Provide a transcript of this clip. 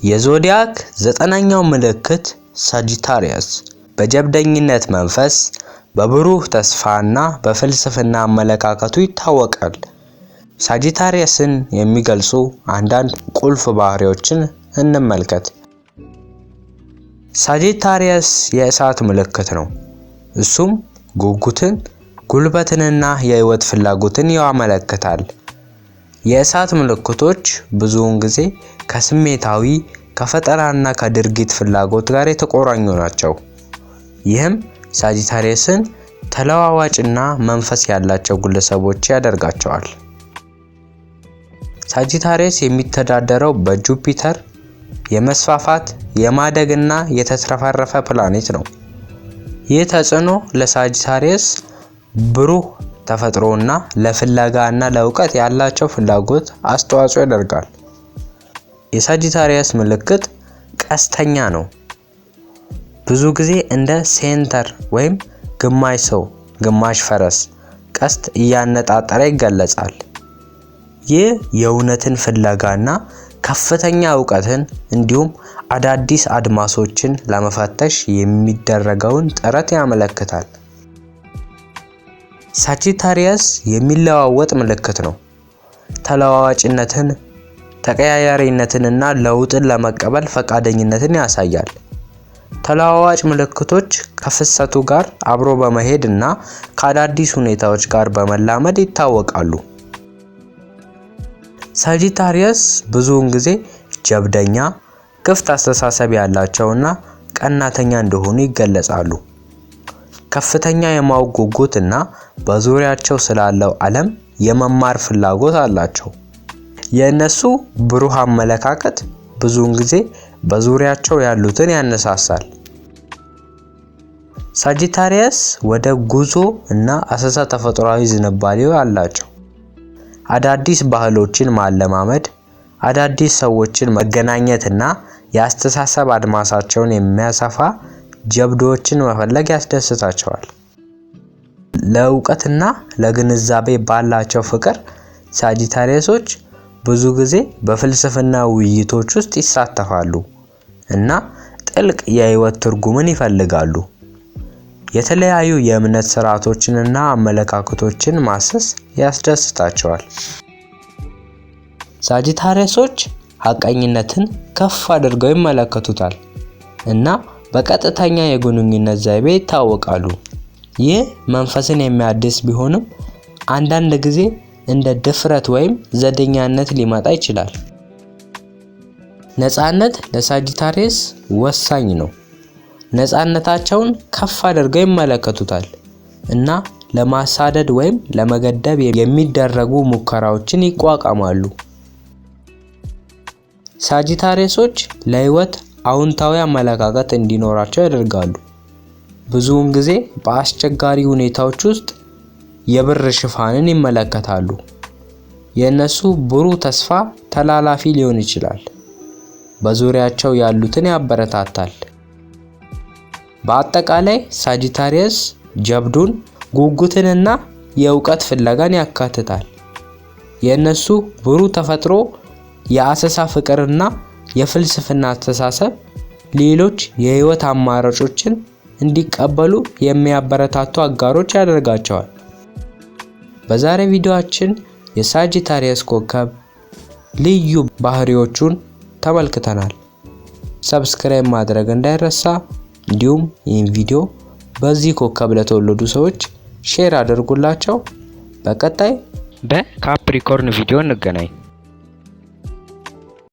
የዞዲያክ 9ኛው ምልክት ሳጂታሪየስ በጀብደኝነት መንፈስ፣ በብሩህ ተስፋና በፍልስፍና አመለካከቱ ይታወቃል። ሳጂታሪየስን የሚገልጹ አንዳንድ ቁልፍ ባህሪዎችን እንመልከት። ሳጂታሪየስ የእሳት ምልክት ነው። እሱም ጉጉትን፣ ጉልበትንና የህይወት ፍላጎትን ያመለክታል። የእሳት ምልክቶች ብዙውን ጊዜ ከስሜታዊ፣ ከፈጠራና ከድርጊት ፍላጎት ጋር የተቆራኙ ናቸው። ይህም ሳጂታሪየስን ተለዋዋጭና መንፈስ ያላቸው ግለሰቦች ያደርጋቸዋል። ሳጂታሪየስ የሚተዳደረው በጁፒተር የመስፋፋት፣ የማደግና የተትረፈረፈ ፕላኔት ነው። ይህ ተጽዕኖ ለሳጂታሪየስ ብሩህ ተፈጥሮና ለፍለጋና ለእውቀት ያላቸው ፍላጎት አስተዋጽኦ ያደርጋል። የሳጂታሪየስ ምልክት ቀስተኛ ነው። ብዙ ጊዜ እንደ ሴንተር ወይም ግማሽ ሰው ግማሽ ፈረስ ቀስት እያነጣጠረ ይገለጻል። ይህ የእውነትን ፍለጋና ከፍተኛ እውቀትን እንዲሁም አዳዲስ አድማሶችን ለመፈተሽ የሚደረገውን ጥረት ያመለክታል። ሳጂታሪየስ የሚለዋወጥ ምልክት ነው። ተለዋዋጭነትን፣ ተቀያያሪነትንና ለውጥን ለመቀበል ፈቃደኝነትን ያሳያል። ተለዋዋጭ ምልክቶች ከፍሰቱ ጋር አብሮ በመሄድ እና ከአዳዲስ ሁኔታዎች ጋር በመላመድ ይታወቃሉ። ሳጂታሪየስ ብዙውን ጊዜ ጀብደኛ፣ ክፍት አስተሳሰብ ያላቸውና ቀናተኛ እንደሆኑ ይገለጻሉ። ከፍተኛ የማወቅ ጉጉት እና በዙሪያቸው ስላለው ዓለም የመማር ፍላጎት አላቸው። የእነሱ ብሩህ አመለካከት ብዙውን ጊዜ በዙሪያቸው ያሉትን ያነሳሳል። ሳጂታሪየስ ወደ ጉዞ እና አሰሳ ተፈጥሯዊ ዝንባሌው አላቸው። አዳዲስ ባህሎችን ማለማመድ፣ አዳዲስ ሰዎችን መገናኘትና የአስተሳሰብ አድማሳቸውን የሚያሰፋ ጀብዶችን መፈለግ ያስደስታቸዋል። ለእውቀትና ለግንዛቤ ባላቸው ፍቅር ሳጂታሪየሶች ብዙ ጊዜ በፍልስፍና ውይይቶች ውስጥ ይሳተፋሉ እና ጥልቅ የህይወት ትርጉምን ይፈልጋሉ። የተለያዩ የእምነት ስርዓቶችንና አመለካከቶችን ማሰስ ያስደስታቸዋል። ሳጂታሪየሶች ሐቀኝነትን ከፍ አድርገው ይመለከቱታል እና በቀጥተኛ የግንኙነት ዘይቤ ይታወቃሉ። ይህ መንፈስን የሚያድስ ቢሆንም አንዳንድ ጊዜ እንደ ድፍረት ወይም ዘደኛነት ሊመጣ ይችላል። ነፃነት ለሳጂታሪየስ ወሳኝ ነው። ነፃነታቸውን ከፍ አድርገው ይመለከቱታል እና ለማሳደድ ወይም ለመገደብ የሚደረጉ ሙከራዎችን ይቋቋማሉ። ሳጂታሪየሶች ለህይወት አዎንታዊ አመለካከት እንዲኖራቸው ያደርጋሉ። ብዙውን ጊዜ በአስቸጋሪ ሁኔታዎች ውስጥ የብር ሽፋንን ይመለከታሉ። የእነሱ ብሩህ ተስፋ ተላላፊ ሊሆን ይችላል። በዙሪያቸው ያሉትን ያበረታታል። በአጠቃላይ ሳጂታሪየስ ጀብዱን፣ ጉጉትንና የእውቀት ፍለጋን ያካትታል። የእነሱ ብሩህ ተፈጥሮ፣ የአሰሳ ፍቅርና የፍልስፍና አስተሳሰብ ሌሎች የህይወት አማራጮችን እንዲቀበሉ የሚያበረታቱ አጋሮች ያደርጋቸዋል። በዛሬ ቪዲዮአችን የሳጂታሪየስ ኮከብ ልዩ ባህሪዎቹን ተመልክተናል። ሰብስክራይብ ማድረግ እንዳይረሳ፣ እንዲሁም ይህን ቪዲዮ በዚህ ኮከብ ለተወለዱ ሰዎች ሼር አድርጉላቸው። በቀጣይ በካፕሪኮርን ቪዲዮ እንገናኝ።